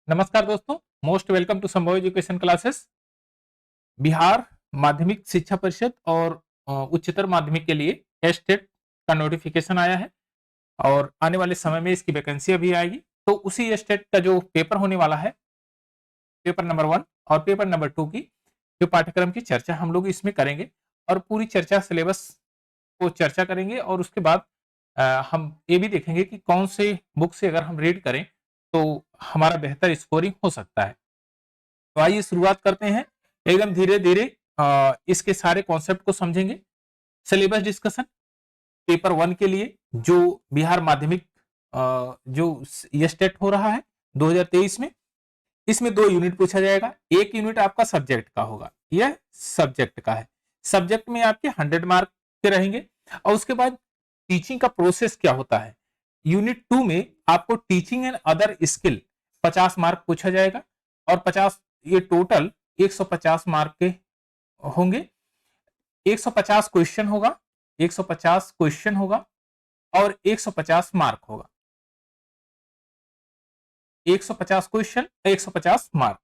नमस्कार दोस्तों, most welcome to संभव एजुकेशन क्लासेस। बिहार माध्यमिक शिक्षा परिषद और उच्चतर माध्यमिक के लिए टेट का नोटिफिकेशन आया है और आने वाले समय में इसकी वैकेंसी भी आएगी। तो उसी टेट का जो पेपर होने वाला है, पेपर नंबर 1 और पेपर नंबर 2 की जो पाठ्यक्रम की चर्चा हम लोग इसमें करेंगे और पूरी चर्चा सिलेबस को चर्चा करेंगे और उसके बाद हम ये भी देखेंगे कि कौन से बुक से अगर हम रीड करें तो हमारा बेहतर स्कोरिंग हो सकता है। तो आइए शुरुआत करते हैं। एकदम धीरे धीरे इसके सारे कॉन्सेप्ट को समझेंगे। सिलेबस डिस्कशन पेपर 1 के लिए जो बिहार माध्यमिक जो ये स्टेट हो रहा है 2023 में, इसमें 2 यूनिट पूछा जाएगा। एक यूनिट आपका सब्जेक्ट का होगा, यह सब्जेक्ट का है। सब्जेक्ट में आपके 100 मार्क के रहेंगे और उसके बाद टीचिंग का प्रोसेस क्या होता है। यूनिट 2 में आपको teaching and other skill 50 mark पूछा जाएगा और 50 ये टोटल 150 मार्क के होंगे। 150 क्वेश्चन होगा, 150 क्वेश्चन होगा और 150 मार्क होगा। 150 क्वेश्चन, 150 मार्क,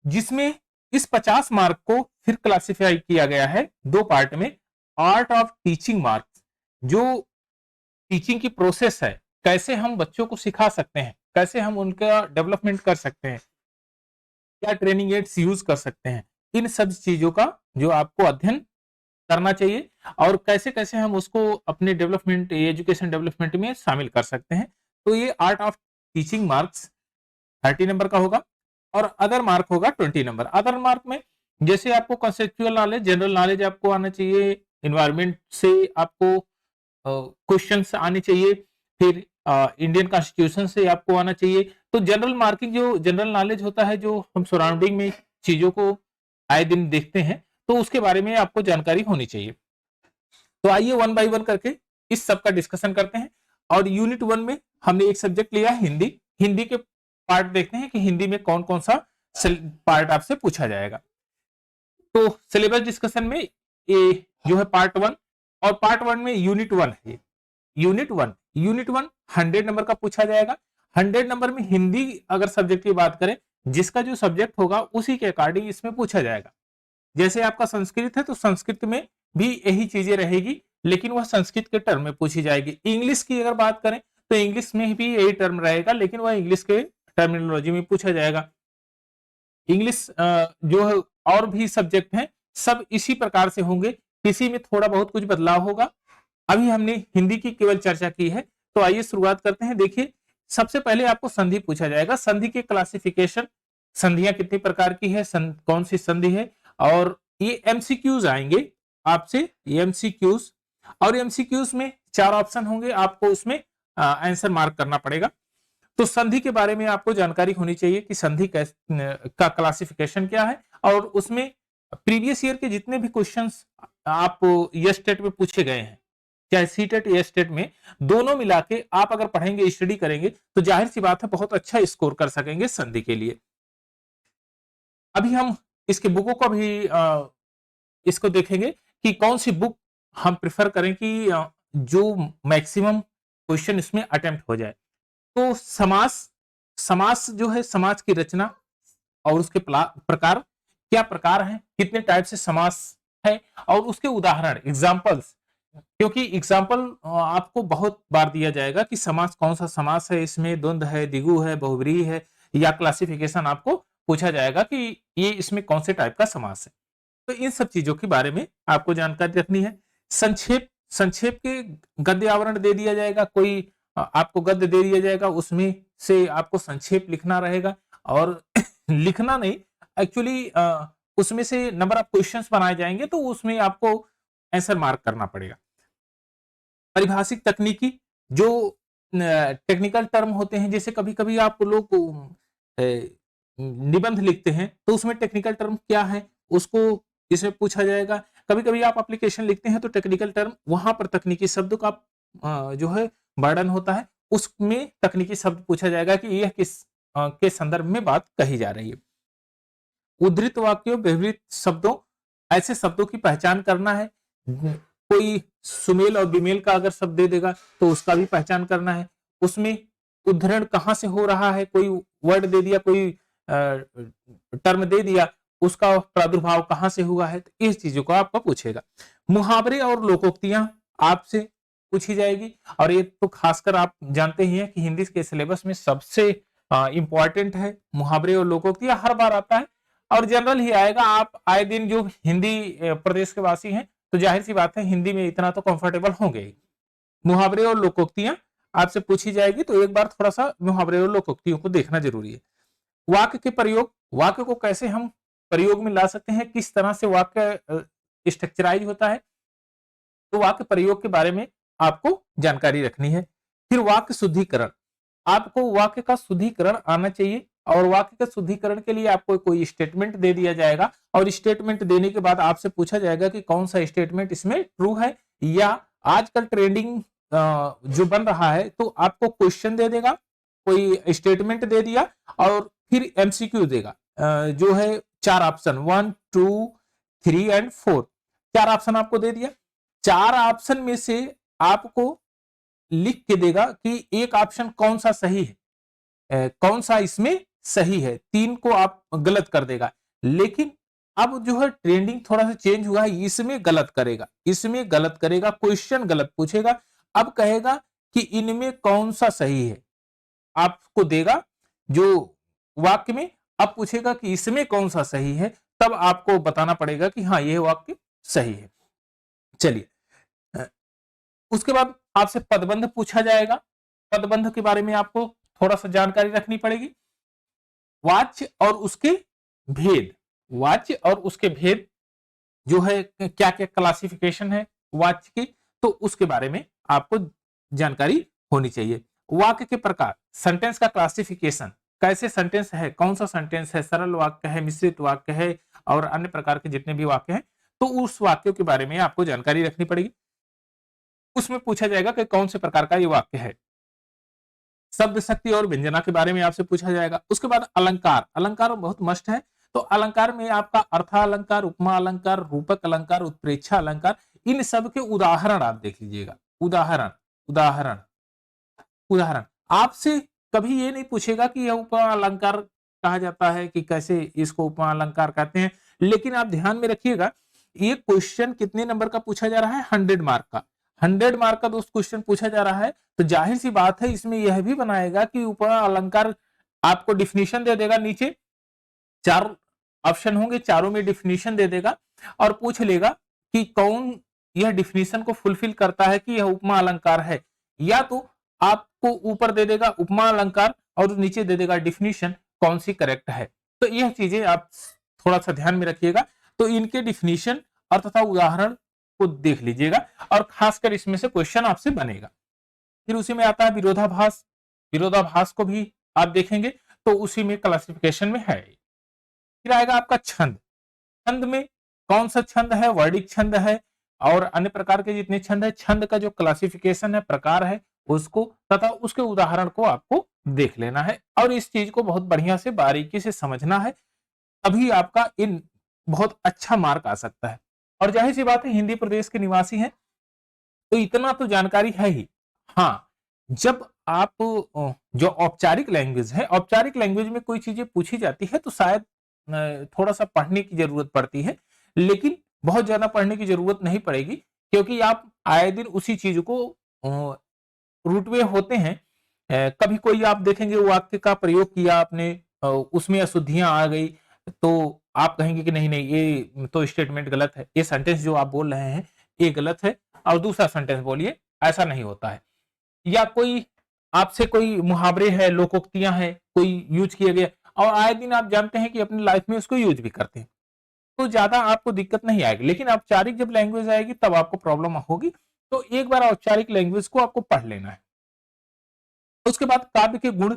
जिसमें इस 50 मार्क को फिर क्लासिफाई किया गया है 2 पार्ट में। आर्ट ऑफ टीचिंग मार्क्स, जो टीचिंग की प्रोसेस है, कैसे हम बच्चों को सिखा सकते हैं, कैसे हम उनका डेवलपमेंट कर सकते हैं, क्या ट्रेनिंग एड्स यूज कर सकते हैं, इन सब चीजों का जो आपको अध्ययन करना चाहिए और कैसे कैसे हम उसको अपने डेवलपमेंट, एजुकेशन डेवलपमेंट में शामिल कर सकते हैं। तो ये art of teaching marks 30 number का होगा और अदर मार्क होगा 20 नंबर। अदर मार्क में जैसे आपको कंसेप्चुअल नॉलेज, जनरल नॉलेज आपको आना चाहिए, इन्वायरमेंट से आपको क्वेश्चंस आने चाहिए, फिर इंडियन कॉन्स्टिट्यूशन से आपको आना चाहिए। तो जनरल मार्किंग, जो जनरल नॉलेज होता है, जो हम सराउंडिंग में चीजों को आए दिन देखते हैं, तो उसके बारे में आपको जानकारी होनी चाहिए। तो आइए वन बाय वन करके इस सब का डिस्कशन करते हैं। और यूनिट 1 में हमने एक सब्जेक्ट लिया है हिंदी। हिंदी के पार्ट देखते हैं कि हिंदी में कौन कौन सा पार्ट आपसे पूछा जाएगा। तो सिलेबस डिस्कशन में ये जो है पार्ट 1 और पार्ट 1 में यूनिट 1 है। यूनिट वन 100 नंबर का पूछा जाएगा। 100 नंबर में हिंदी अगर सब्जेक्ट की बात करें, जिसका जो सब्जेक्ट होगा उसी के अकॉर्डिंग इसमें पूछा जाएगा। जैसे आपका संस्कृत है तो संस्कृत में भी यही चीजें रहेगी, लेकिन वह संस्कृत के टर्म में पूछी जाएगी। इंग्लिश की अगर बात करें तो इंग्लिश में भी यही टर्म रहेगा, लेकिन वह इंग्लिश के टर्मिनोलॉजी में पूछा जाएगा। इंग्लिश जो है और भी सब्जेक्ट हैं, सब इसी प्रकार से होंगे, किसी में थोड़ा बहुत कुछ बदलाव होगा। अभी हमने हिंदी की केवल चर्चा की है, तो आइए शुरुआत करते हैं। देखिए, सबसे पहले आपको संधि पूछा जाएगा। संधि के क्लासिफिकेशन, संधियां कितनी प्रकार की है, कौन सी संधि है, और ये एमसीक्यूज आएंगे आपसे, ये एमसीक्यूज। और एमसीक्यूज में 4 ऑप्शन होंगे, आपको उसमें आंसर मार्क करना पड़ेगा। तो संधि के बारे में आपको जानकारी होनी चाहिए कि संधि का क्लासिफिकेशन क्या है और उसमें प्रीवियस ईयर के जितने भी क्वेश्चंस आप यस टेट में पूछे गए हैं, चाहे सी टेट या स्टेट में, दोनों मिला के आप अगर पढ़ेंगे, स्टडी करेंगे, तो जाहिर सी बात है बहुत अच्छा स्कोर कर सकेंगे संधि के लिए। अभी हम इसके बुकों को भी इसको देखेंगे कि कौन सी बुक हम प्रिफर करें कि जो मैक्सिमम क्वेश्चन इसमें अटेम्प्ट हो जाए। तो समास, समास जो है, समाज की रचना और उसके प्रकार, क्या प्रकार हैं, कितने टाइप से समास है और उसके उदाहरण, एग्जांपल्स। क्योंकि एग्जाम्पल आपको बहुत बार दिया जाएगा कि समास कौन सा समास है, इसमें द्वंद है, द्विगु है, बहुव्रीहि है, या क्लासिफिकेशन आपको पूछा जाएगा कि ये इसमें कौन से टाइप का समास है। तो इन सब चीजों के बारे में आपको जानकारी रखनी है। संक्षेप, संक्षेप के गद्य आवरण दे दिया जाएगा, कोई आपको गद्य दे दिया जाएगा, उसमें से आपको संक्षेप लिखना रहेगा। और लिखना नहीं, एक्चुअली उसमें से नंबर ऑफ क्वेश्चंस बनाए जाएंगे, तो उसमें आपको आंसर मार्क करना पड़ेगा। परिभाषिक तकनीकी, जो टेक्निकल टर्म होते हैं, जैसे कभी कभी आप लोग निबंध लिखते हैं तो उसमें टेक्निकल टर्म क्या है उसको इसमें पूछा जाएगा। कभी कभी आप एप्लीकेशन लिखते हैं तो टेक्निकल टर्म, वहां पर तकनीकी शब्द का जो है वर्णन होता है, उसमें तकनीकी शब्द पूछा जाएगा कि यह किस के संदर्भ में बात कही जा रही है। उद्धृत वाक्यों, व्यवहित शब्दों, ऐसे शब्दों की पहचान करना है। कोई सुमेल और विमेल का अगर शब्द दे देगा तो उसका भी पहचान करना है। उसमें उद्धरण कहां से हो रहा है, कोई वर्ड दे दिया, कोई टर्म दे दिया, उसका प्रादुर्भाव कहां से हुआ है, तो इस चीजों को आपको पूछेगा। मुहावरे और लोकोक्तियां आपसे पूछी जाएगी, और ये तो खासकर आप जानते ही हैं कि हिंदी के सिलेबस में सबसे इंपॉर्टेंट है मुहावरे और लोकोक्तियां, हर बार आता है और जनरल ही आएगा। आप आए दिन जो हिंदी प्रदेश के वासी हैं तो जाहिर सी बात है हिंदी में इतना तो कंफर्टेबल होंगे ही। मुहावरे और लोकोक्तियां आपसे पूछी जाएगी, तो एक बार थोड़ा सा मुहावरे और लोकोक्तियों को देखना जरूरी है। वाक्य के प्रयोग, वाक्य को कैसे हम प्रयोग में ला सकते हैं, किस तरह से वाक्य स्ट्रक्चराइज होता है, तो वाक्य प्रयोग के बारे में आपको जानकारी रखनी है। फिर वाक्य शुद्धिकरण, आपको वाक्य का शुद्धिकरण आना चाहिए, और वाक्य का शुद्धिकरण के लिए आपको कोई स्टेटमेंट दे दिया जाएगा, और स्टेटमेंट देने के बाद आपसे पूछा जाएगा कि कौन सा स्टेटमेंट इसमें ट्रू है, या आजकल ट्रेंडिंग जो बन रहा है, तो आपको क्वेश्चन दे देगा, कोई स्टेटमेंट दे दिया, और फिर एमसीक्यू देगा, जो है 4 ऑप्शन 1 2 3 एंड 4, 4 ऑप्शन आपको दे दिया। 4 ऑप्शन में से आपको लिख के देगा कि एक ऑप्शन कौन सा सही है, कौन सा इसमें सही है, 3 को आप गलत कर देगा। लेकिन अब जो है ट्रेंडिंग थोड़ा सा चेंज हुआ है, इसमें गलत करेगा, इसमें गलत करेगा, क्वेश्चन गलत पूछेगा। अब कहेगा कि इनमें कौन सा सही है, आपको देगा जो वाक्य में, अब पूछेगा कि इसमें कौन सा सही है, तब आपको बताना पड़ेगा कि हाँ यह वाक्य सही है। चलिए, उसके बाद आपसे पदबंध पूछा जाएगा। पदबंध के बारे में आपको थोड़ा सा जानकारी रखनी पड़ेगी। वाच्य और उसके भेद, वाच्य और उसके भेद जो है, क्या क्या क्लासिफिकेशन है वाच्य की, तो उसके बारे में आपको जानकारी होनी चाहिए। वाक्य के प्रकार, सेंटेंस का क्लासिफिकेशन, कैसे सेंटेंस है, कौन सा सेंटेंस है, सरल वाक्य है, मिश्रित वाक्य है, और अन्य प्रकार के जितने भी वाक्य हैं, तो उस वाक्यों के बारे में आपको जानकारी रखनी पड़ेगी। उसमें पूछा जाएगा कि कौन से प्रकार का ये वाक्य है। शब्द शक्ति और व्यंजना के बारे में आपसे पूछा जाएगा। उसके बाद अलंकार, अलंकार बहुत मस्ट है, तो अलंकार में आपका अर्थालंकार, उपमा अलंकार, रूपक अलंकार, उत्प्रेक्षा अलंकार, इन सब के उदाहरण आप देख लीजिएगा। उदाहरण उदाहरण उदाहरण आपसे कभी ये नहीं पूछेगा कि यह उपमा अलंकार कहा जाता है, कि कैसे इसको उपमा अलंकार कहते हैं, लेकिन आप ध्यान में रखिएगा ये क्वेश्चन कितने नंबर का पूछा जा रहा है, 100 मार्क का। 100 मार्क का दोस्त क्वेश्चन पूछा जा रहा है, तो जाहिर सी बात है इसमें यह भी बनाएगा कि उपमा अलंकार, आपको डिफिनीशन दे देगा, नीचे 4 ऑप्शन होंगे, चारों में डिफिनीशन दे देगा, और पूछ लेगा कि कौन यह डिफिनीशन को फुलफिल करता है कि यह उपमा अलंकार है, या तो आपको ऊपर दे देगा उपमा अलंकार और नीचे दे देगा डिफिनीशन कौन सी करेक्ट है। तो यह चीजें आप थोड़ा सा ध्यान में रखिएगा। तो इनके डिफिनीशन और तथा उदाहरण को देख लीजिएगा, और खासकर इसमें से क्वेश्चन आपसे बनेगा। फिर उसी में आता है विरोधाभास, विरोधाभास को भी आप देखेंगे, तो उसी में क्लासिफिकेशन में है। फिर आएगा आपका छंद, छंद में कौन सा छंद है, वर्णिक छंद है, और अन्य प्रकार के जितने छंद है, छंद का जो क्लासिफिकेशन है, प्रकार है, उसको तथा उसके उदाहरण को आपको देख लेना है, और इस चीज को बहुत बढ़िया से बारीकी से समझना है, तभी आपका इन बहुत अच्छा मार्क आ सकता है। और जाहिर सी बात है हिंदी प्रदेश के निवासी हैं, तो इतना तो जानकारी है ही। हाँ, जब आप जो औपचारिक लैंग्वेज है, औपचारिक लैंग्वेज में कोई चीजें पूछी जाती है, तो शायद थोड़ा सा पढ़ने की जरूरत पड़ती है, लेकिन बहुत ज्यादा पढ़ने की जरूरत नहीं पड़ेगी, क्योंकि आप आए दिन उसी चीज को रूटवे होते हैं। कभी कोई आप देखेंगे वाक्य का प्रयोग किया आपने, उसमें अशुद्धियां आ गई, तो आप कहेंगे कि नहीं नहीं ये तो स्टेटमेंट गलत है, ये सेंटेंस जो आप बोल रहे हैं ये गलत है, और दूसरा सेंटेंस बोलिए, ऐसा नहीं होता है। या कोई आपसे कोई मुहावरे हैं, लोकोक्तियां हैं, कोई यूज किए गए, और आए दिन आप जानते हैं कि अपनी लाइफ में उसको यूज भी करते हैं, तो ज्यादा आपको दिक्कत नहीं आएगी। लेकिन औपचारिक जब लैंग्वेज आएगी तब आपको प्रॉब्लम होगी, तो एक बार औपचारिक लैंग्वेज को आपको पढ़ लेना है। उसके बाद काव्य के गुण,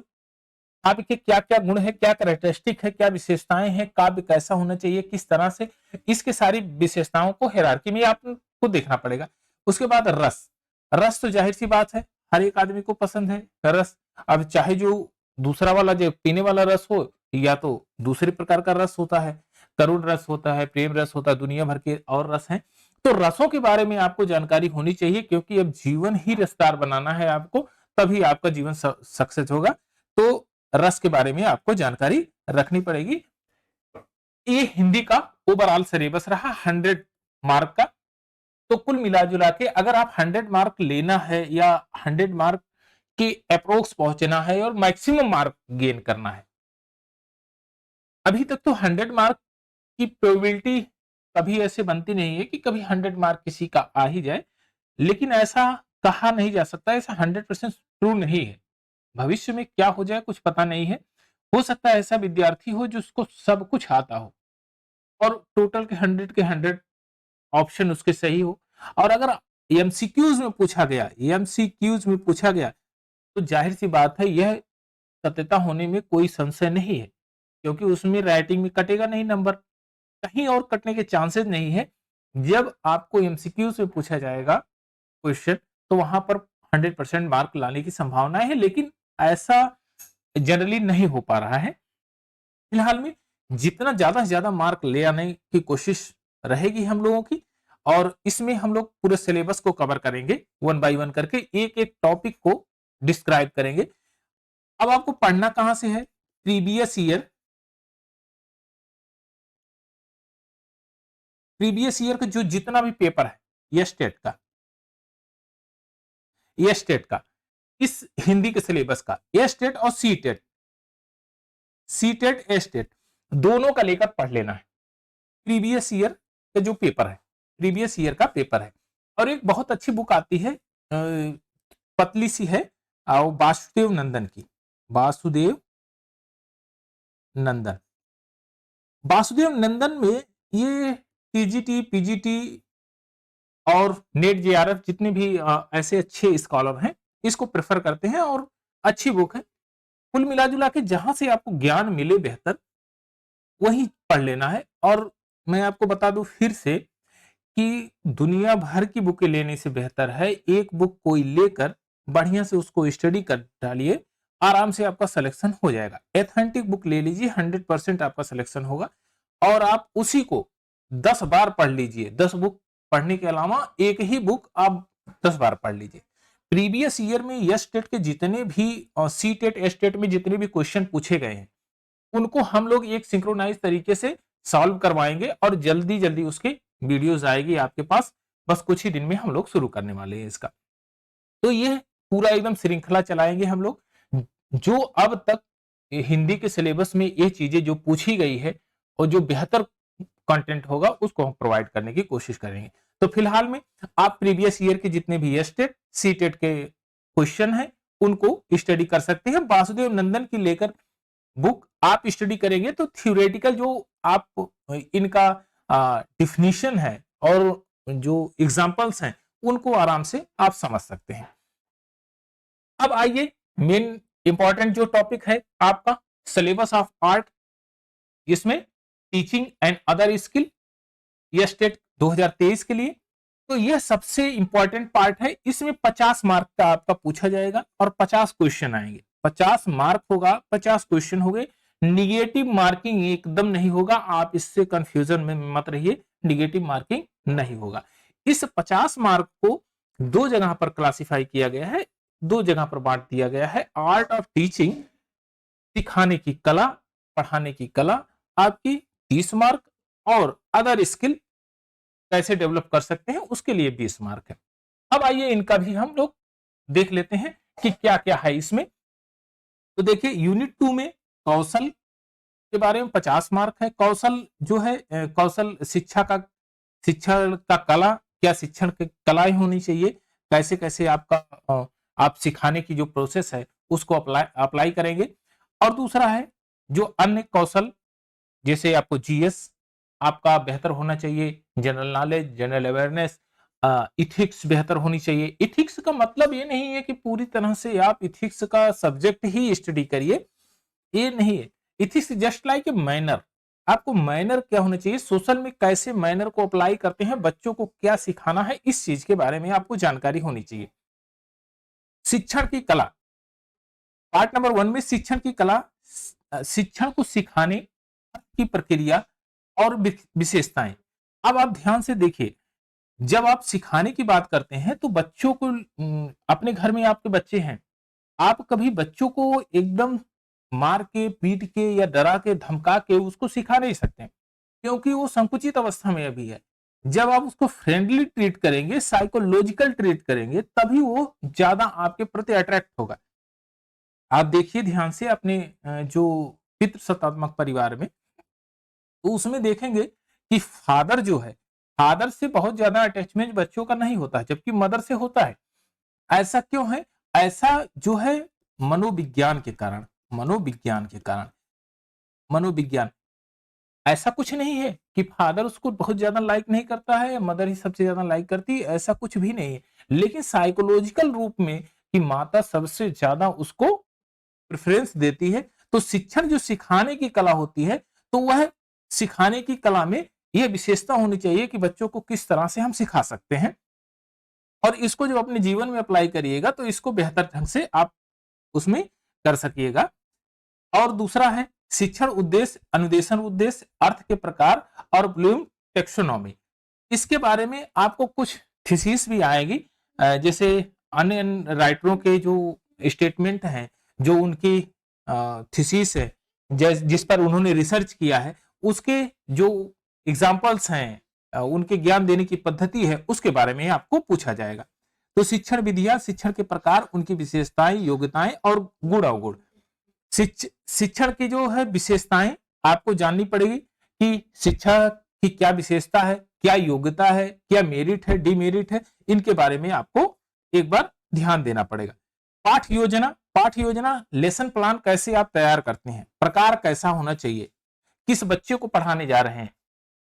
काव्य के क्या क्या गुण है, क्या कैरेक्टरिस्टिक है, क्या विशेषताएं हैं, काव्य कैसा होना चाहिए, किस तरह से, इसके सारी विशेषताओं को हायरार्की में आपको देखना पड़ेगा। उसके बाद रस, रस तो जाहिर सी बात है हर एक आदमी को पसंद है रस। अब चाहे जो दूसरा वाला जो पीने वाला रस हो, या तो दूसरे प्रकार का रस होता है, करुण रस होता है, प्रेम रस होता है, दुनिया भर के और रस हैं। तो रसों के बारे में आपको जानकारी होनी चाहिए, क्योंकि अब जीवन ही रसदार बनाना है आपको, तभी आपका जीवन सक्सेस होगा। तो रस के बारे में आपको जानकारी रखनी पड़ेगी। ये हिंदी का ओवरऑल सिलेबस रहा 100 मार्क का। तो कुल मिला जुला के अगर आप 100 मार्क लेना है या 100 मार्क के अप्रोक्स पहुंचना है और मैक्सिमम मार्क गेन करना है, अभी तक तो 100 मार्क की प्रोबेबिलिटी कभी ऐसे बनती नहीं है कि कभी 100 मार्क किसी का आ ही जाए, लेकिन ऐसा कहा नहीं जा सकता, ऐसा 100% ट्रू नहीं है। भविष्य में क्या हो जाए कुछ पता नहीं है। हो सकता है ऐसा विद्यार्थी हो जिसको सब कुछ आता हो और टोटल के 100 ऑप्शन उसके सही हो। और अगर एमसीक्यूज में पूछा गया, एमसीक्यूज में पूछा गया तो जाहिर सी बात है यह सत्यता होने में कोई संशय नहीं है, क्योंकि उसमें राइटिंग में कटेगा नहीं नंबर, कहीं और कटने के चांसेस नहीं है। जब आपको एमसीक्यू से पूछा जाएगा क्वेश्चन तो वहां पर 100% मार्क लाने की संभावना है, लेकिन ऐसा जनरली नहीं हो पा रहा है। फिलहाल में जितना ज्यादा से ज्यादा मार्क ले आने की कोशिश रहेगी हम लोगों की, और इसमें हम लोग पूरे सिलेबस को कवर करेंगे, वन बाय वन करके एक एक टॉपिक को डिस्क्राइब करेंगे। अब आपको पढ़ना कहां से है? प्रीवियस ईयर का जो जितना भी पेपर है ये स्टेट का इस हिंदी के सिलेबस का, ए स्टेट और सी टेट ए स्टेट दोनों का लेकर पढ़ लेना है। प्रीवियस ईयर का जो पेपर है, प्रीवियस ईयर का पेपर है। और एक बहुत अच्छी बुक आती है, पतली सी है, वासुदेव नंदन की, वासुदेव नंदन में ये टीजीटी पीजीटी और नेट जेआरएफ जितने भी ऐसे अच्छे स्कॉलर हैं इसको प्रेफर करते हैं और अच्छी बुक है। कुल मिला जुला के जहां से आपको ज्ञान मिले बेहतर वही पढ़ लेना है। और मैं आपको बता दूं फिर से कि दुनिया भर की बुकें लेने से बेहतर है एक बुक कोई लेकर बढ़िया से उसको स्टडी कर डालिए, आराम से आपका सिलेक्शन हो जाएगा। एथेंटिक बुक ले लीजिए, 100% आपका सिलेक्शन होगा। और आप उसी को 10 बार पढ़ लीजिए, 10 बुक पढ़ने के अलावा एक ही बुक आप 10 बार पढ़ लीजिए। प्रीवियस ईयर में यस टेट के जितने भी और सी टेट एस टेट में जितने भी क्वेश्चन पूछे गए हैं उनको हम लोग एक सिंक्रोनाइज तरीके से सॉल्व करवाएंगे और जल्दी जल्दी उसके वीडियोस आएगी आपके पास। बस कुछ ही दिन में हम लोग शुरू करने वाले हैं इसका। तो ये पूरा एकदम श्रृंखला चलाएंगे हम लोग। जो अब तक हिंदी के सिलेबस में ये चीजें जो पूछी गई है और जो बेहतर कंटेंट होगा उसको हम प्रोवाइड करने की कोशिश करेंगे। तो फिलहाल में आप प्रीवियस ईयर के जितने भी एस टेट सी टेट के क्वेश्चन हैं उनको स्टडी कर सकते हैं। वासुदेव नंदन की लेकर बुक आप स्टडी करेंगे तो थ्योरेटिकल जो आप इनका डिफिनीशन है और जो एग्जांपल्स हैं उनको आराम से आप समझ सकते हैं। अब आइए मेन इंपॉर्टेंट जो टॉपिक है आपका सिलेबस ऑफ आर्ट, इसमें टीचिंग एंड अदर स्किल यह स्टेट 2023 के लिए। तो यह सबसे इंपॉर्टेंट पार्ट है। इसमें 50 मार्क का आपका पूछा जाएगा और 50 क्वेश्चन आएंगे। 50 मार्क होगा, 50 क्वेश्चन हो गए। निगेटिव मार्किंग एकदम नहीं होगा, आप इससे कंफ्यूजन में मत रहिए, निगेटिव मार्किंग नहीं होगा। इस 50 मार्क को दो जगह पर क्लासिफाई किया गया है, दो जगह पर बांट दिया गया है। आर्ट ऑफ टीचिंग, सिखाने की कला, पढ़ाने की कला, आपकी 30 मार्क, और अदर स्किल कैसे डेवलप कर सकते हैं उसके लिए 20 मार्क है। अब आइए इनका भी हम लोग देख लेते हैं कि क्या क्या है इसमें। तो देखिए यूनिट 2 में कौशल के बारे में 50 मार्क है। कौशल जो है कौशल शिक्षण का कला, क्या शिक्षण की कलाएं होनी चाहिए, कैसे कैसे आपका आप सिखाने की जो प्रोसेस है उसको अप्लाई करेंगे। और दूसरा है जो अन्य कौशल, जैसे आपको जीएस आपका बेहतर होना चाहिए, general knowledge, general awareness, ethics बेहतर होनी चाहिए। इथिक्स का मतलब ये नहीं है कि पूरी तरह से आप इथिक्स का सब्जेक्ट ही स्टडी करिए, ये नहीं है। Ethics just like a manner, आपको मैनर क्या होना चाहिए, सोशल में कैसे मैनर को अप्लाई करते हैं, बच्चों को क्या सिखाना है, इस चीज के बारे में आपको जानकारी होनी चाहिए। शिक्षण की कला, पार्ट नंबर 1 में शिक्षण की कला, शिक्षण को सिखाने की प्रक्रिया और विशेषताएं। अब आप ध्यान से देखिए, जब आप सिखाने की बात करते हैं तो बच्चों को अपने घर में आपके बच्चे हैं आप कभी बच्चों को एकदम मार के, पीट के या डरा के, धमका के उसको सिखा नहीं सकते, क्योंकि वो संकुचित अवस्था में अभी है। जब आप उसको फ्रेंडली ट्रीट करेंगे, साइकोलॉजिकल ट्रीट करेंगे, तभी वो ज्यादा आपके प्रति अट्रैक्ट होगा। आप देखिए ध्यान से अपने जो पितृसत्तात्मक परिवार में, तो उसमें देखेंगे कि फादर जो है, फादर से बहुत ज्यादा अटैचमेंट बच्चों का नहीं होता, जबकि मदर से होता है। ऐसा क्यों है? ऐसा जो है मनोविज्ञान के कारण, मनोविज्ञान के कारण, मनोविज्ञान, ऐसा कुछ नहीं है कि फादर उसको बहुत ज्यादा लाइक नहीं करता है या मदर ही सबसे ज्यादा लाइक करती है, ऐसा कुछ भी नहीं है। लेकिन साइकोलॉजिकल रूप में कि माता सबसे ज्यादा उसको प्रेफरेंस देती है। तो शिक्षण जो सिखाने की कला होती है, तो वह सिखाने की कला में यह विशेषता होनी चाहिए कि बच्चों को किस तरह से हम सिखा सकते हैं, और इसको जब अपने जीवन में अप्लाई करिएगा तो इसको बेहतर ढंग से आप उसमें कर सकिएगा। और दूसरा है शिक्षण उद्देश्य, अनुदेशन उद्देश्य, अर्थ के प्रकार और ब्लूम टेक्सोनॉमी। इसके बारे में आपको कुछ थीसिस भी आएगी, जैसे अन्य राइटरों के जो स्टेटमेंट हैं, जो उनकी थीसिस है, जिस पर उन्होंने रिसर्च किया है, उसके जो एग्जाम्पल्स हैं, उनके ज्ञान देने की पद्धति है, उसके बारे में आपको पूछा जाएगा। तो शिक्षण विधियां, शिक्षण के प्रकार, उनकी विशेषताएं, योग्यताएं और गुण अवगुण। शिक्षण की जो है विशेषताएं आपको जाननी पड़ेगी कि शिक्षा की क्या विशेषता है, क्या योग्यता है, क्या मेरिट है, डिमेरिट है, इनके बारे में आपको एक बार ध्यान देना पड़ेगा। पाठ योजना, पाठ योजना लेसन प्लान कैसे आप तैयार करते हैं, प्रकार कैसा होना चाहिए, किस बच्चे को पढ़ाने जा रहे हैं,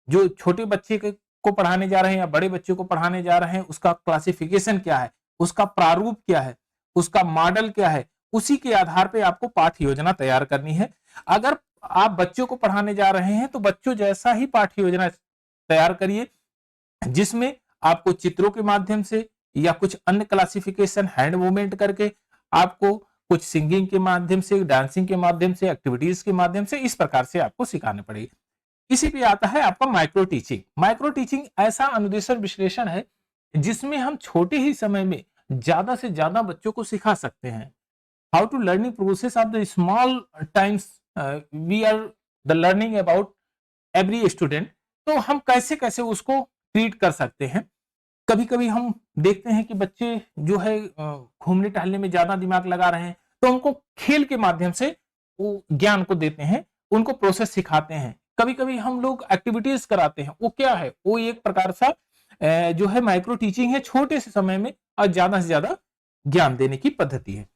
जो छोटे बच्चे को पढ़ाने जा रहे हैं या बड़े बच्चे को पढ़ाने जा रहे हैं, उसका क्लासिफिकेशन क्या है, उसका प्रारूप क्या है, उसका मॉडल क्या है, उसी के आधार पे आपको पाठ योजना तैयार करनी है। अगर आप बच्चों को पढ़ाने जा रहे हैं तो बच्चों जैसा ही पाठ योजना तैयार करिए, जिसमें आपको चित्रों के माध्यम से या कुछ अन्य क्लासिफिकेशन, हैंड मूवमेंट करके, आपको कुछ सिंगिंग के माध्यम से, डांसिंग के माध्यम से, एक्टिविटीज के माध्यम से, इस प्रकार से आपको सिखाने पड़ेगी। इसी पे आता है आपका माइक्रो टीचिंग। माइक्रो टीचिंग ऐसा अनुदेशन विश्लेषण है जिसमें हम छोटे ही समय में ज्यादा से ज्यादा बच्चों को सिखा सकते हैं। How to learning process of the small times we are the learning about every student. तो हम कैसे कैसे उसको ट्रीट कर सकते हैं। कभी कभी हम देखते हैं कि बच्चे जो है घूमने टहलने में ज्यादा दिमाग लगा रहे हैं, तो उनको खेल के माध्यम से वो ज्ञान को देते हैं, उनको प्रोसेस सिखाते हैं। कभी कभी हम लोग एक्टिविटीज कराते हैं, वो क्या है, वो एक प्रकार सा जो है माइक्रो टीचिंग है, छोटे से समय में और ज्यादा से ज्यादा ज्ञान देने की पद्धति है।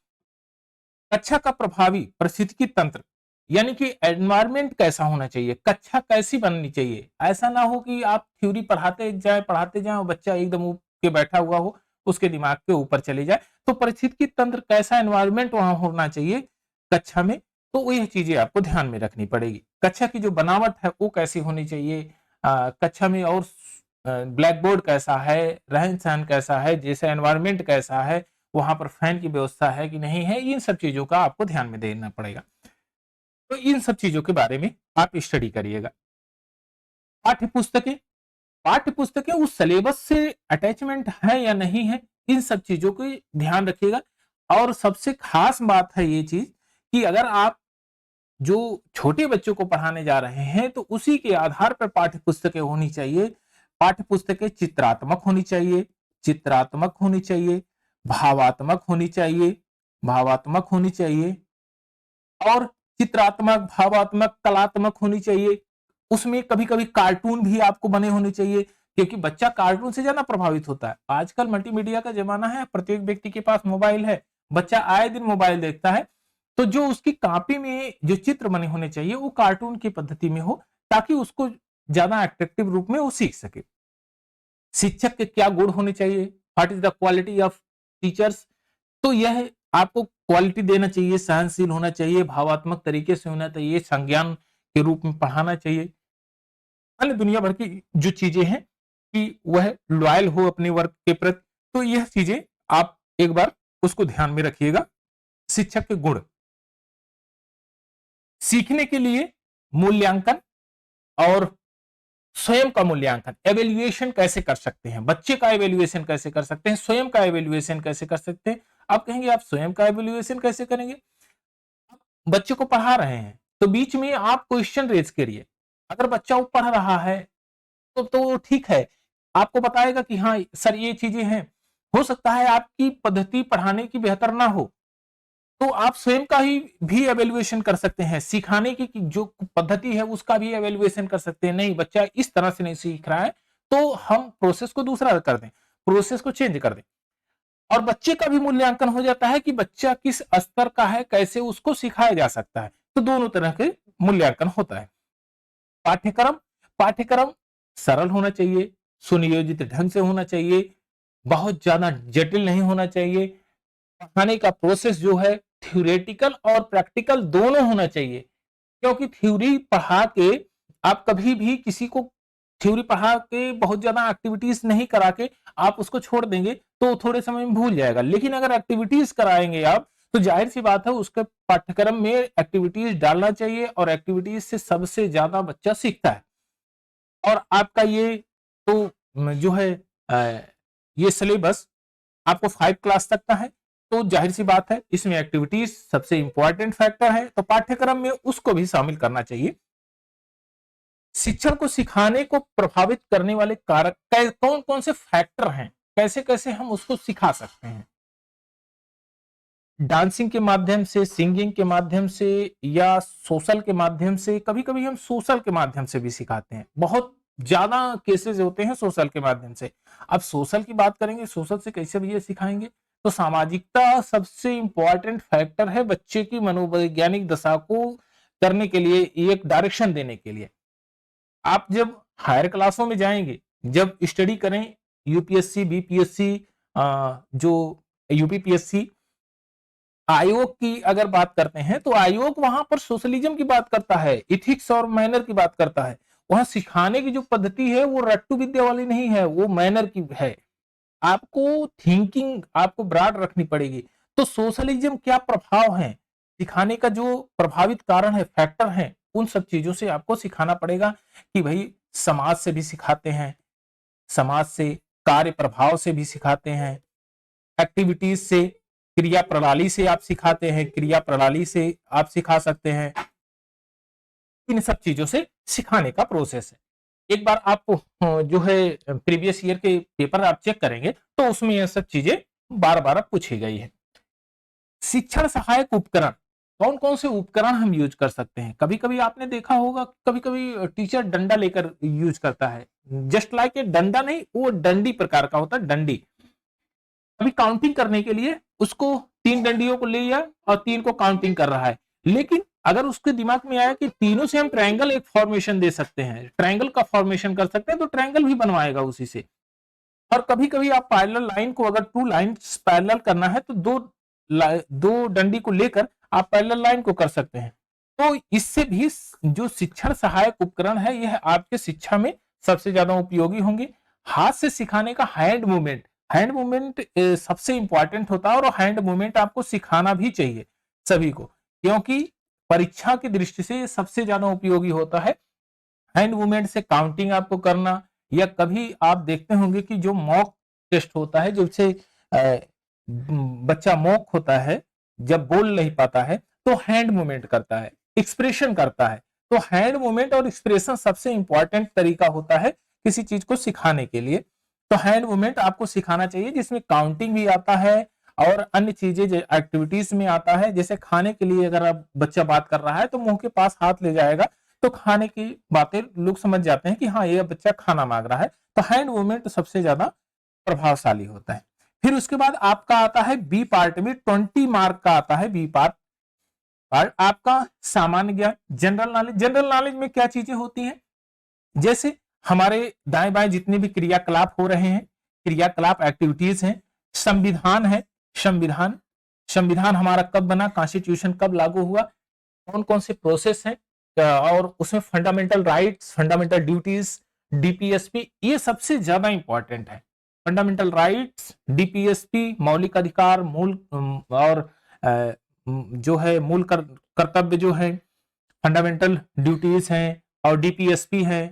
कक्षा का प्रभावी परिस्थितिकी तंत्र, यानी कि एनवायरमेंट कैसा होना चाहिए, कक्षा कैसी बननी चाहिए। ऐसा ना हो कि आप थ्योरी पढ़ाते जाए और बच्चा एकदम उठ के बैठा हुआ हो, उसके दिमाग के ऊपर चले जाए। तो परिस्थितिकी तंत्र कैसा एनवायरमेंट वहां होना चाहिए कक्षा में, तो यह चीजें आपको ध्यान में रखनी पड़ेगी। कक्षा की जो बनावट है वो कैसी होनी चाहिए, कक्षा में और ब्लैक बोर्ड कैसा है, रहन सहन कैसा है, जैसे एनवायरमेंट कैसा है, वहां पर फैन की व्यवस्था है कि नहीं है, इन सब चीजों का आपको ध्यान में देना पड़ेगा। तो इन सब चीजों के बारे में आप स्टडी करिएगा। पाठ्य पुस्तकें, पाठ्य पुस्तकें उस सिलेबस से अटैचमेंट है या नहीं है, इन सब चीजों को ध्यान रखिएगा। और सबसे खास बात है ये चीज कि अगर आप जो छोटे बच्चों को पढ़ाने जा रहे हैं तो उसी के आधार पर पाठ्य पुस्तकें होनी चाहिए। पाठ्य पुस्तकें चित्रात्मक होनी चाहिए, चित्रात्मक होनी चाहिए, भावात्मक होनी चाहिए, भावात्मक होनी चाहिए, और चित्रात्मक, भावात्मक, कलात्मक होनी चाहिए। उसमें कभी-कभी कार्टून भी आपको बने होने चाहिए, क्योंकि बच्चा कार्टून से ज्यादा प्रभावित होता है। आजकल मल्टीमीडिया का जमाना है, प्रत्येक व्यक्ति के पास मोबाइल है, बच्चा आए दिन मोबाइल देखता है। तो जो उसकी कॉपी में जो चित्र बने होने चाहिए वो कार्टून की पद्धति में हो, ताकि उसको ज्यादा अट्रैक्टिव रूप में वो सीख सके। शिक्षक के क्या गुण होने चाहिए, what is the quality of teachers, तो यह आपको क्वालिटी देना चाहिए, सहनशील होना चाहिए, भावात्मक तरीके से होना चाहिए, संज्ञान के रूप में पढ़ाना चाहिए, अन्य दुनिया भर की जो चीजें हैं कि वह लॉयल हो अपने वर्क के प्रति। तो यह चीजें आप एक बार उसको ध्यान में रखिएगा। शिक्षक के गुण, सीखने के लिए मूल्यांकन और स्वयं का मूल्यांकन, एवेल्युएशन कैसे कर सकते हैं, बच्चे का एवेल्युएशन कैसे कर सकते हैं, स्वयं का एवेल्युएशन कैसे कर सकते हैं। आप कहेंगे आप स्वयं का एवेल्युएशन कैसे करेंगे? बच्चे को पढ़ा रहे हैं तो बीच में आप क्वेश्चन रेज करिए। अगर बच्चा वो पढ़ रहा है तो ठीक है, आपको बताएगा कि हाँ सर ये चीजें हैं। हो सकता है आपकी पद्धति पढ़ाने की बेहतर ना हो, तो आप स्वयं का ही भी एवेल्युएशन कर सकते हैं, सिखाने की जो पद्धति है उसका भी एवेल्युएशन कर सकते हैं। नहीं बच्चा इस तरह से नहीं सीख रहा है तो हम प्रोसेस को दूसरा कर दें, प्रोसेस को चेंज कर दें। और बच्चे का भी मूल्यांकन हो जाता है कि बच्चा किस स्तर का है, कैसे उसको सिखाया जा सकता है। तो दोनों तरह के मूल्यांकन होता है। पाठ्यक्रम, पाठ्यक्रम सरल होना चाहिए, सुनियोजित ढंग से होना चाहिए, बहुत ज्यादा जटिल नहीं होना चाहिए। पढ़ाने का प्रोसेस जो है थ्योरेटिकल और प्रैक्टिकल दोनों होना चाहिए, क्योंकि थ्योरी पढ़ा के आप कभी भी किसी को थ्योरी पढ़ा के बहुत ज्यादा एक्टिविटीज नहीं करा के आप उसको छोड़ देंगे तो थोड़े समय में भूल जाएगा। लेकिन अगर एक्टिविटीज कराएंगे आप तो जाहिर सी बात है उसके पाठ्यक्रम में एक्टिविटीज डालना चाहिए, और एक्टिविटीज से सबसे ज्यादा बच्चा सीखता है। और आपका ये तो जो है ये सिलेबस आपको 5 क्लास तक का है, तो जाहिर सी बात है इसमें एक्टिविटीज सबसे इंपॉर्टेंट फैक्टर है, तो पाठ्यक्रम में उसको भी शामिल करना चाहिए। शिक्षण को सिखाने को प्रभावित करने वाले कारक कौन कौन से फैक्टर हैं, कैसे कैसे हम उसको सिखा सकते हैं। डांसिंग के माध्यम से, सिंगिंग के माध्यम से, या सोशल के माध्यम से। कभी कभी हम सोशल के माध्यम से भी सिखाते हैं, बहुत ज्यादा केसेस होते हैं सोशल के माध्यम से। अब सोशल की बात करेंगे, सोशल से कैसे भी ये सिखाएंगे, तो सामाजिकता सबसे इंपॉर्टेंट फैक्टर है बच्चे की मनोवैज्ञानिक दशा को करने के लिए, एक डायरेक्शन देने के लिए। आप जब हायर क्लासों में जाएंगे, जब स्टडी करें यूपीएससी, बीपीएससी, जो यूपीपीएससी आयोग की अगर बात करते हैं, तो आयोग वहां पर सोशलिज्म की बात करता है, इथिक्स और मैनर की बात करता है। वहां सिखाने की जो पद्धति है वो रट्टू विद्या वाली नहीं है, वो मैनर की है। आपको थिंकिंग आपको ब्रॉड रखनी पड़ेगी। तो सोशलिज्म क्या प्रभाव है, सिखाने का जो प्रभावित कारण है, फैक्टर है, उन सब चीजों से आपको सिखाना पड़ेगा कि भाई समाज से भी सिखाते हैं, समाज से, कार्य प्रभाव से भी सिखाते हैं, एक्टिविटीज से, क्रिया प्रणाली से आप सिखाते हैं, क्रिया प्रणाली से आप सिखा सकते हैं। इन सब चीजों से सिखाने का प्रोसेस है। एक बार आप जो है प्रीवियस ईयर के पेपर आप चेक करेंगे तो उसमें ये सब चीजें बार बार पूछी गई है। शिक्षण सहायक उपकरण, कौन कौन से उपकरण हम यूज कर सकते हैं। कभी कभी आपने देखा होगा, कभी कभी टीचर डंडा लेकर यूज करता है, जस्ट लाइक ए डंडा नहीं, वो डंडी प्रकार का होता है, डंडी। अभी काउंटिंग करने के लिए उसको 3 डंडियों को लिया और 3 को काउंटिंग कर रहा है। लेकिन अगर उसके दिमाग में आया कि तीनों से हम ट्रायंगल एक फॉर्मेशन दे सकते हैं, ट्रायंगल का फॉर्मेशन कर सकते हैं, तो ट्रायंगल भी बनवाएगा उसी से। और कभी कभी आप पैरेलल लाइन को, अगर 2 लाइंस पैरेलल करना है तो दो डंडी को लेकर आप पैरेलल लाइन को कर सकते हैं। तो इससे भी जो शिक्षण सहायक उपकरण है, यह आपके शिक्षा में सबसे ज्यादा उपयोगी होंगे। हाथ से सिखाने का हैंड मूवमेंट, हैंड मूवमेंट सबसे इंपॉर्टेंट होता है, और हैंड मूवमेंट आपको सिखाना भी चाहिए सभी को, क्योंकि परीक्षा की दृष्टि से सबसे ज्यादा उपयोगी होता है। हैंड मूवमेंट से काउंटिंग आपको करना, या कभी आप देखते होंगे कि जो मॉक टेस्ट होता है, जैसे बच्चा मॉक होता है, जब बोल नहीं पाता है तो हैंड मूवमेंट करता है, एक्सप्रेशन करता है। तो हैंड मूवमेंट और एक्सप्रेशन सबसे इंपॉर्टेंट तरीका होता है किसी चीज को सिखाने के लिए। तो हैंड मूवमेंट आपको सिखाना चाहिए, जिसमें काउंटिंग भी आता है और अन्य चीजें एक्टिविटीज में आता है। जैसे खाने के लिए अगर आप बच्चा बात कर रहा है तो मुंह के पास हाथ ले जाएगा, तो खाने की बातें लोग समझ जाते हैं कि हाँ ये बच्चा खाना मांग रहा है। तो हैंड मूवमेंट सबसे ज्यादा प्रभावशाली होता है। फिर उसके बाद आपका आता है बी पार्ट में, 20 मार्क का आता है बी पार्ट। और आपका सामान्य ज्ञान, जनरल नॉलेज। जनरल नॉलेज में क्या चीजें होती हैं, जैसे हमारे दाएं बाएं जितने भी क्रियाकलाप हो रहे हैं, क्रियाकलाप एक्टिविटीज हैं, संविधान है, संविधान, संविधान हमारा कब बना, कॉन्स्टिट्यूशन कब लागू हुआ, कौन कौन से प्रोसेस हैं, और उसमें fundamental rights, fundamental duties, DPSP, ये सबसे ज्यादा इंपॉर्टेंट है। फंडामेंटल राइट्स, डीपीएसपी, मौलिक अधिकार, मूल और जो है मूल कर्तव्य जो है, फंडामेंटल ड्यूटीज हैं, और डीपीएसपी है,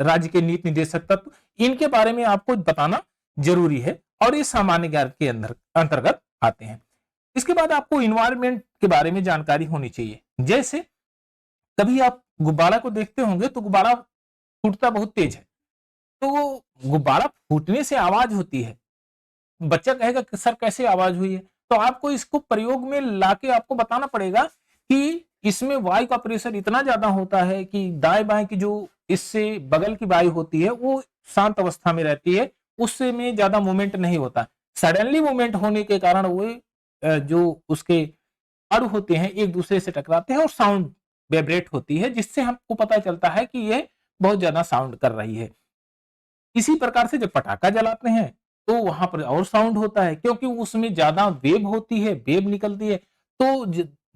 राज्य के नीति निर्देशक तत्व, इनके बारे में आपको बताना जरूरी है और ये सामान्य ज्ञान के अंतर्गत आते हैं। इसके बाद आपको इन्वायरमेंट के बारे में जानकारी होनी चाहिए। जैसे कभी आप गुब्बारा को देखते होंगे तो गुब्बारा फूटता बहुत तेज है, तो गुब्बारा फूटने से आवाज होती है। बच्चा कहेगा कि सर कैसे आवाज हुई है, तो आपको इसको प्रयोग में लाके आपको बताना पड़ेगा कि इसमें वायु का प्रेशर इतना ज्यादा होता है कि दाएं बाएं की जो इससे बगल की वायु होती है वो शांत अवस्था में रहती है, उससे में ज्यादा मूवमेंट नहीं होता। सडनली मूवमेंट होने के कारण वो जो उसके अणु होते हैं एक दूसरे से टकराते हैं और साउंड वाइब्रेट होती है, जिससे हमको पता चलता है कि यह बहुत ज्यादा साउंड कर रही है। इसी प्रकार से जब पटाखा जलाते हैं तो वहां पर और साउंड होता है, क्योंकि उसमें ज्यादा वेव होती है, वेव निकलती है, तो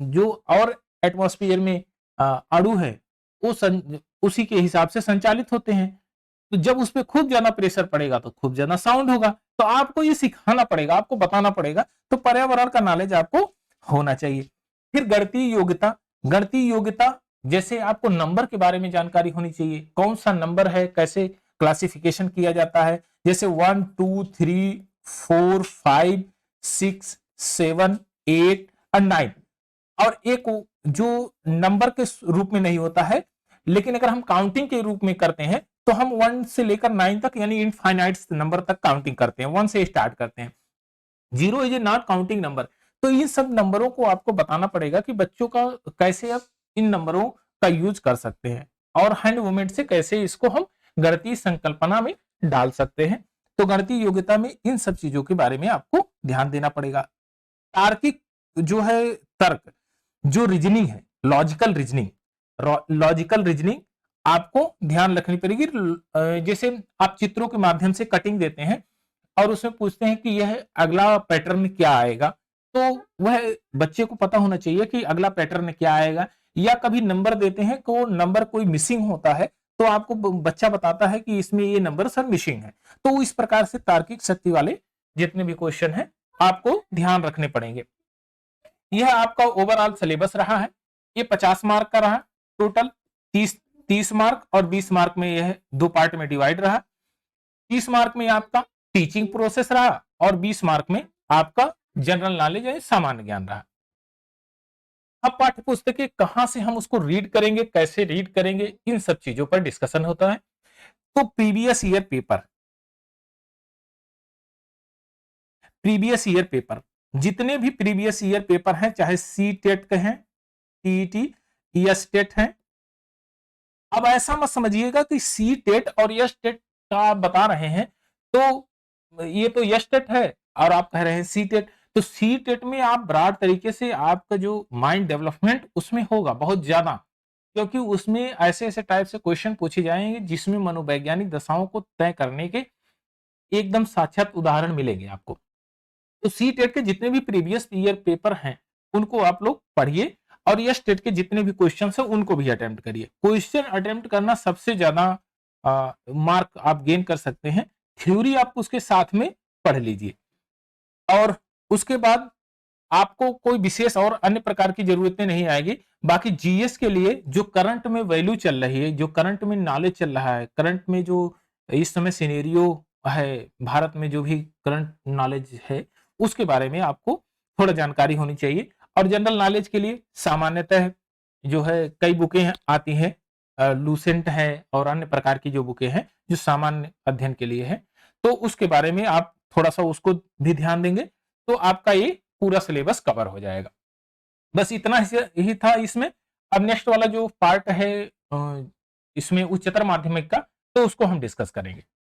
जो और एटमॉस्फेयर में अणु है वो उसी के हिसाब से संचालित होते हैं। तो जब उस पर खूब ज्यादा प्रेशर पड़ेगा तो खूब ज्यादा साउंड होगा। तो आपको ये सिखाना पड़ेगा, आपको बताना पड़ेगा। तो पर्यावरण का नॉलेज आपको होना चाहिए। फिर गणितीय योग्यता, गणितीय योग्यता जैसे आपको नंबर के बारे में जानकारी होनी चाहिए, कौन सा नंबर है, कैसे क्लासिफिकेशन किया जाता है। जैसे 1 2 3 4 5 6 7 8 और 9। और एक जो नंबर के रूप में नहीं होता है, लेकिन अगर हम काउंटिंग के रूप में करते हैं तो हम 1 से लेकर 9 तक यानी इनफाइनाइट नंबर तक काउंटिंग करते हैं, 1 से स्टार्ट करते हैं। 0 is a not counting number. तो इन सब नंबरों को आपको बताना पड़ेगा कि बच्चों का कैसे आप इन नंबरों का यूज कर सकते हैं और हैंड मूवमेंट से कैसे इसको हम गणितीय संकल्पना में डाल सकते हैं। तो गणितीय योग्यता में इन सब चीजों के बारे में आपको ध्यान देना पड़ेगा। तार्किक जो है तर्क, जो रीजनिंग है, लॉजिकल रीजनिंग, लॉजिकल रीजनिंग आपको ध्यान रखनी पड़ेगी। जैसे आप चित्रों के माध्यम से कटिंग देते हैं और उसमें पूछते हैं कि यह अगला पैटर्न क्या आएगा, तो वह बच्चे को पता होना चाहिए कि अगला पैटर्न क्या आएगा। या कभी नंबर देते हैं तो नंबर कोई मिसिंग होता है तो आपको बच्चा बताता है कि इसमें ये नंबर सर मिसिंग है। तो इस प्रकार से तार्किक शक्ति वाले जितने भी क्वेश्चन हैं आपको ध्यान रखने पड़ेंगे। यह आपका ओवरऑल सिलेबस रहा है। ये 50 मार्क का रहा टोटल। 30 मार्क और 20 मार्क में यह 2 पार्ट में डिवाइड रहा। 30 मार्क में आपका टीचिंग प्रोसेस रहा और 20 मार्क में आपका जनरल नॉलेज या सामान्य ज्ञान रहा। अब पाठ्य पुस्तकें कहां से हम उसको रीड करेंगे, कैसे रीड करेंगे, इन सब चीजों पर डिस्कशन होता है। तो प्रीवियस ईयर पेपर, जितने भी प्रीवियस ईयर पेपर हैं, चाहे सी टेट के हैं, टीईटी, एस टेट हैं। अब ऐसा मत समझिएगा कि सी टेट और एस टेट का आप बता रहे हैं तो ये तो एस टेट है और आप कह रहे हैं सी टेट। तो सी टेट में आप ब्रॉड तरीके से आपका जो माइंड डेवलपमेंट उसमें होगा बहुत ज्यादा, क्योंकि उसमें ऐसे ऐसे टाइप से क्वेश्चन पूछे जाएंगे जिसमें मनोवैज्ञानिक दशाओं को तय करने के एकदम साक्षात उदाहरण मिलेंगे आपको। तो सी टेट के जितने भी प्रीवियस ईयर पेपर हैं उनको आप लोग पढ़िए और यस टेट के जितने भी क्वेश्चन हैं उनको भी अटेम्प्ट करिए। क्वेश्चन अटेम्प्ट करना सबसे ज्यादा मार्क आप गेन कर सकते हैं। थ्योरी आप उसके साथ में पढ़ लीजिए और उसके बाद आपको कोई विशेष और अन्य प्रकार की जरूरतें नहीं आएगी। बाकी जीएस के लिए जो करंट में वैल्यू चल रही है, जो करंट में नॉलेज चल रहा है, करंट में जो इस समय सिनेरियो है भारत में, जो भी करंट नॉलेज है उसके बारे में आपको थोड़ा जानकारी होनी चाहिए। और जनरल नॉलेज के लिए सामान्यतः जो है कई बुकें आती हैं, लूसेंट है और अन्य प्रकार की जो बुकें हैं जो सामान्य अध्ययन के लिए है, तो उसके बारे में आप थोड़ा सा उसको भी ध्यान देंगे तो आपका ये पूरा सिलेबस कवर हो जाएगा। बस इतना ही था इसमें। अब नेक्स्ट वाला जो पार्ट है इसमें उच्चतर माध्यमिक का, तो उसको हम डिस्कस करेंगे।